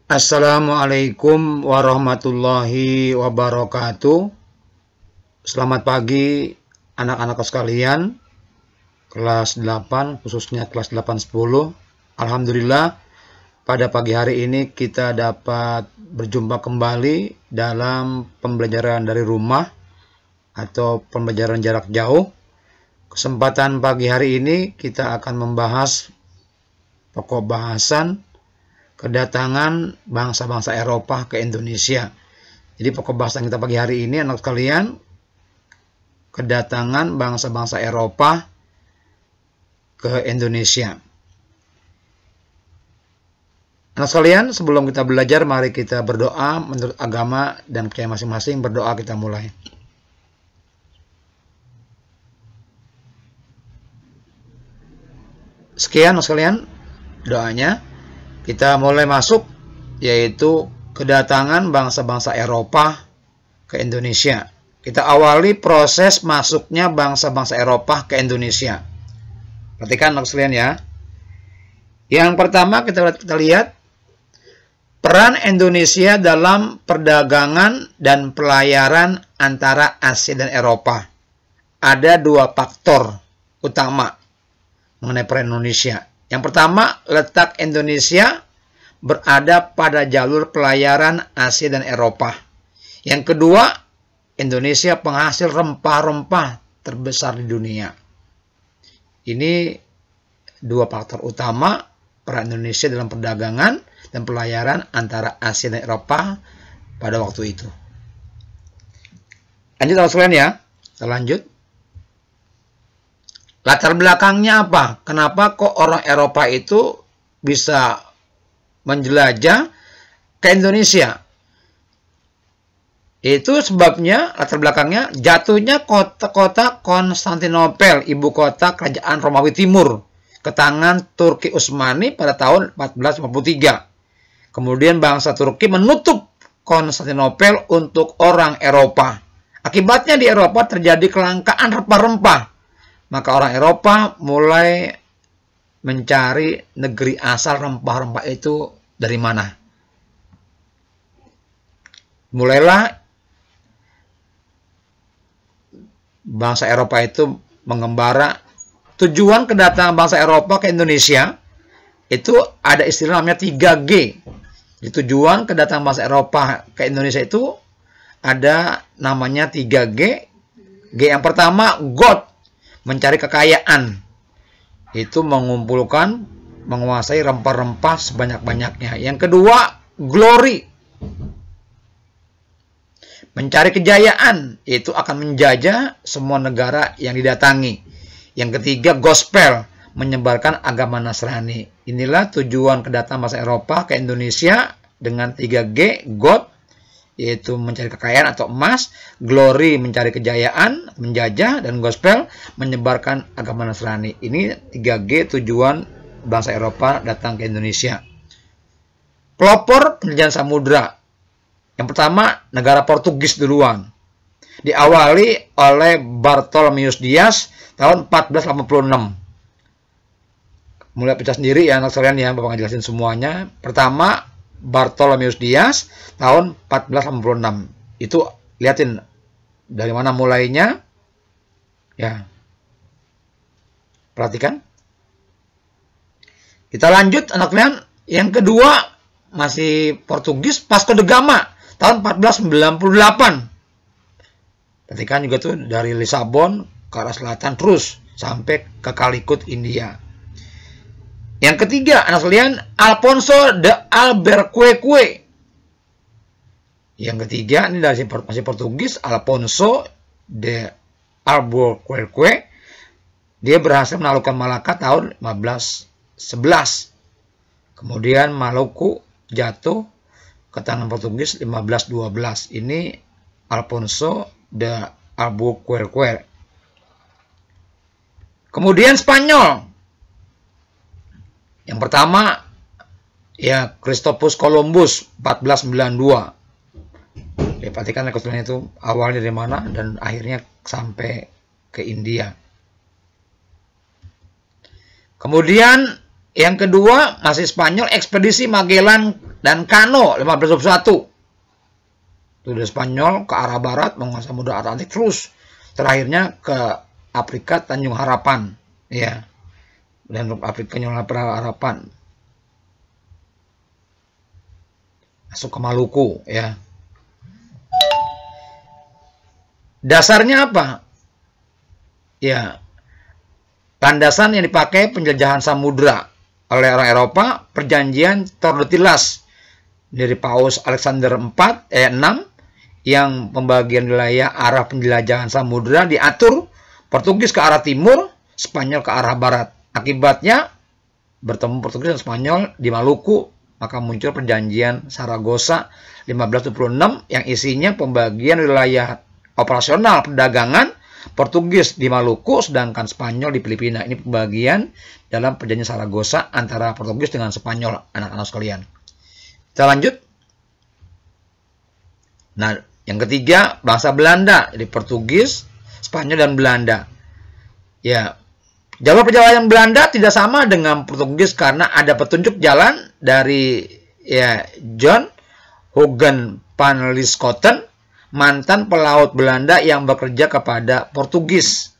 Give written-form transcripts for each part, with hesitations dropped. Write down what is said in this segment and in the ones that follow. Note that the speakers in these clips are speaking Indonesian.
Assalamualaikum warahmatullahi wabarakatuh. Selamat pagi anak-anak sekalian, kelas 8, khususnya kelas 8-10. Alhamdulillah, pada pagi hari ini kita dapat berjumpa kembali dalam pembelajaran dari rumah atau pembelajaran jarak jauh. Kesempatan pagi hari ini kita akan membahas pokok bahasan kedatangan bangsa-bangsa Eropa ke Indonesia. Jadi pokok bahasan kita pagi hari ini, anak sekalian, kedatangan bangsa-bangsa Eropa ke Indonesia. Anak sekalian, sebelum kita belajar, mari kita berdoa menurut agama dan percaya masing-masing. Berdoa, kita mulai. Sekian anak sekalian doanya. Kita mulai masuk, yaitu kedatangan bangsa-bangsa Eropa ke Indonesia. Kita awali proses masuknya bangsa-bangsa Eropa ke Indonesia. Perhatikan anak sekalian ya. Yang pertama kita lihat peran Indonesia dalam perdagangan dan pelayaran antara Asia dan Eropa. Ada dua faktor utama mengenai peran Indonesia. Yang pertama, letak Indonesia berada pada jalur pelayaran Asia dan Eropa. Yang kedua, Indonesia penghasil rempah-rempah terbesar di dunia. Ini dua faktor utama peran Indonesia dalam perdagangan dan pelayaran antara Asia dan Eropa pada waktu itu. Lanjut anak sekalian ya. Kita lanjut. Latar belakangnya apa? Kenapa kok orang Eropa itu bisa menjelajah ke Indonesia? Itu sebabnya, latar belakangnya, jatuhnya kota Konstantinopel, ibu kota kerajaan Romawi Timur, ke tangan Turki Utsmani pada tahun 1453. Kemudian bangsa Turki menutup Konstantinopel untuk orang Eropa. Akibatnya di Eropa terjadi kelangkaan rempah-rempah. Maka orang Eropa mulai mencari negeri asal rempah-rempah itu dari mana. Mulailah bangsa Eropa itu mengembara. Tujuan kedatangan bangsa Eropa ke Indonesia itu ada istilah namanya 3G. Di tujuan kedatangan bangsa Eropa ke Indonesia itu ada namanya 3G. G yang pertama, God, mencari kekayaan. Itu mengumpulkan, menguasai rempah-rempah sebanyak-banyaknya. Yang kedua, glory, mencari kejayaan. Itu akan menjajah semua negara yang didatangi. Yang ketiga, gospel, menyebarkan agama Nasrani. Inilah tujuan kedatangan bangsa Eropa ke Indonesia dengan 3G, God, yaitu mencari kekayaan atau emas, glory, mencari kejayaan, menjajah, dan gospel, menyebarkan agama Nasrani. Ini 3G tujuan bangsa Eropa datang ke Indonesia. Pelopor penjelajahan samudra. Yang pertama, negara Portugis duluan. Diawali oleh Bartholomeus Dias tahun 1486. Mulai pecah sendiri ya anak sekalian ya, Bapak ngejelasin semuanya. Pertama, Bartholomeus Dias tahun 1486. Itu lihatin dari mana mulainya. Ya. Perhatikan. Kita lanjut anak kalian. Yang kedua masih Portugis, Vasco da Gama tahun 1498. Perhatikan juga tuh dari Lisabon ke arah selatan terus sampai ke Calicut, India. Yang ketiga, anak sekalian, Alfonso de Albuquerque. Yang ketiga, ini dari masih Portugis, Alfonso de Albuquerque. Dia berhasil menaklukkan Malaka tahun 1511. Kemudian Maluku jatuh ke tangan Portugis 1512. Ini Alfonso de Albuquerque. Kemudian Spanyol. Yang pertama, ya Christopus Columbus 1492. Ya, perhatikan rekonstruksinya itu awalnya dari mana dan akhirnya sampai ke India. Kemudian yang kedua masih Spanyol, ekspedisi Magellan dan Kano 1521. Itu dari Spanyol ke arah barat menguasai Samudra Atlantik, terus terakhirnya ke Afrika Tanjung Harapan, ya. Dan Afrika Tanjung Harapan masuk ke Maluku, ya. Dasarnya apa? Ya, landasan yang dipakai penjelajahan samudra oleh orang Eropa, perjanjian Tordesillas dari Paus Alexander IV 6 yang pembagian wilayah arah penjelajahan samudra diatur Portugis ke arah timur, Spanyol ke arah barat. Akibatnya bertemu Portugis dan Spanyol di Maluku, maka muncul perjanjian Saragossa 1526 yang isinya pembagian wilayah operasional perdagangan Portugis di Maluku, sedangkan Spanyol di Filipina. Ini pembagian dalam perjanjian Saragossa antara Portugis dengan Spanyol, anak-anak sekalian. Kita lanjut. Nah, yang ketiga, bangsa Belanda. Jadi Portugis, Spanyol, dan Belanda. Ya, jalur perjalanan Belanda tidak sama dengan Portugis karena ada petunjuk jalan dari John Huygens van Lieshoten, mantan pelaut Belanda yang bekerja kepada Portugis.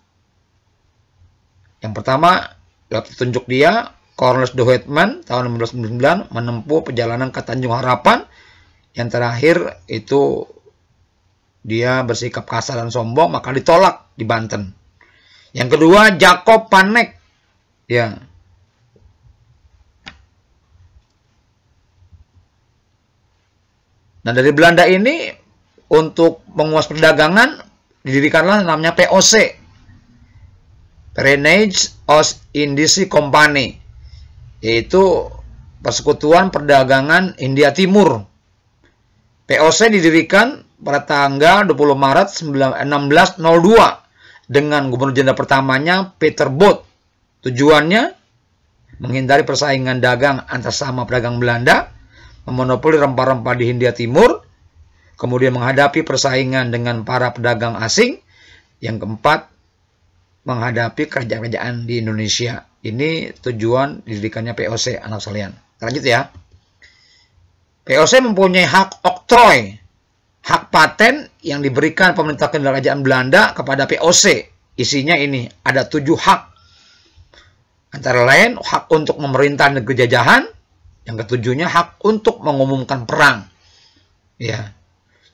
Yang pertama, lewat petunjuk dia, Cornelis de Houtman tahun 1999 menempuh perjalanan ke Tanjung Harapan. Yang terakhir itu dia bersikap kasar dan sombong, maka ditolak di Banten. Yang kedua, Jacob van Eyck, ya. Nah, dari Belanda ini untuk menguasai perdagangan didirikanlah namanya POC, Verenigde Oost-Indische Compagnie, yaitu Persekutuan Perdagangan India Timur. POC didirikan pada tanggal 20 Maret 1602 dengan Gubernur Jenderal pertamanya Peter Both. Tujuannya menghindari persaingan dagang antar sesama pedagang Belanda, memonopoli rempah-rempah di Hindia Timur, kemudian menghadapi persaingan dengan para pedagang asing. Yang keempat, menghadapi kerajaan-kerajaan di Indonesia. Ini tujuan didirikannya POC, anak sekalian. Lanjut ya. POC mempunyai hak oktroy, hak paten yang diberikan pemerintah kerajaan Belanda kepada POC. Isinya ini, ada 7 hak. Antara lain, hak untuk memerintah negeri jajahan. Yang ketujuhnya, hak untuk mengumumkan perang. Ya.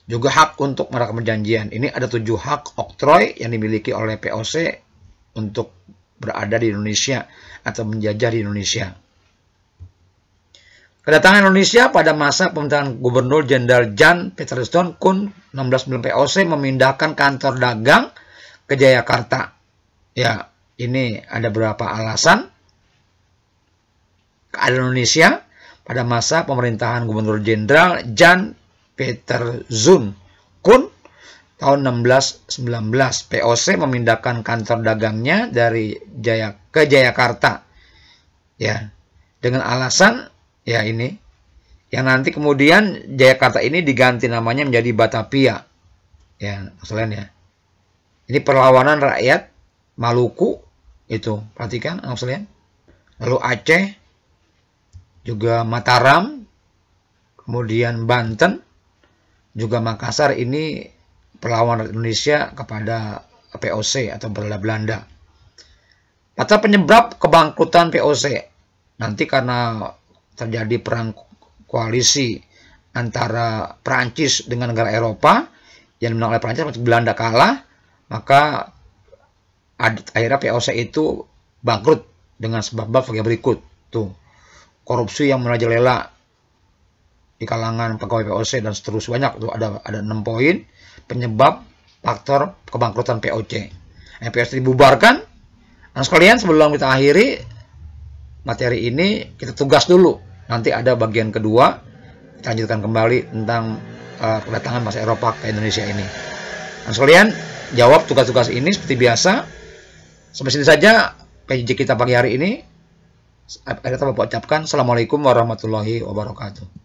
Juga hak untuk merancang perjanjian. Ini ada 7 hak oktroy yang dimiliki oleh POC untuk berada di Indonesia atau menjajah di Indonesia. Kedatangan Indonesia pada masa pemerintahan Gubernur Jenderal Jan Peterson Kun 1690, POC memindahkan kantor dagang ke Jayakarta. Ya, ini ada beberapa alasan. Keadaan Indonesia pada masa pemerintahan Gubernur Jenderal Jan Peterson Kun tahun 1619, POC memindahkan kantor dagangnya dari ke Jayakarta. Ya, dengan alasan ya ini, yang nanti kemudian Jayakarta ini diganti namanya menjadi Batavia. Ya, maksudnya ya. Ini perlawanan rakyat Maluku itu, perhatikan anak sekalian. Lalu Aceh, juga Mataram, kemudian Banten, juga Makassar, ini perlawanan Indonesia kepada POC atau Belanda. Kata penyebab kebangkrutan POC, nanti karena terjadi perang koalisi antara Prancis dengan negara Eropa yang dimenang oleh Prancis, Belanda kalah, maka akhirnya POC itu bangkrut dengan sebab sebagai berikut. Tuh, korupsi yang merajalela di kalangan pegawai POC dan seterusnya, banyak tuh, ada 6 poin penyebab faktor kebangkrutan POC. POC dibubarkan. Nah sekalian, sebelum kita akhiri materi ini, kita tugas dulu. Nanti ada bagian kedua, kita lanjutkan kembali tentang kedatangan bangsa Eropa ke Indonesia ini. Nah sekalian, jawab tugas-tugas ini seperti biasa. Sampai sini saja PJJ kita pagi hari ini. Kita ucapkan Assalamualaikum warahmatullahi wabarakatuh.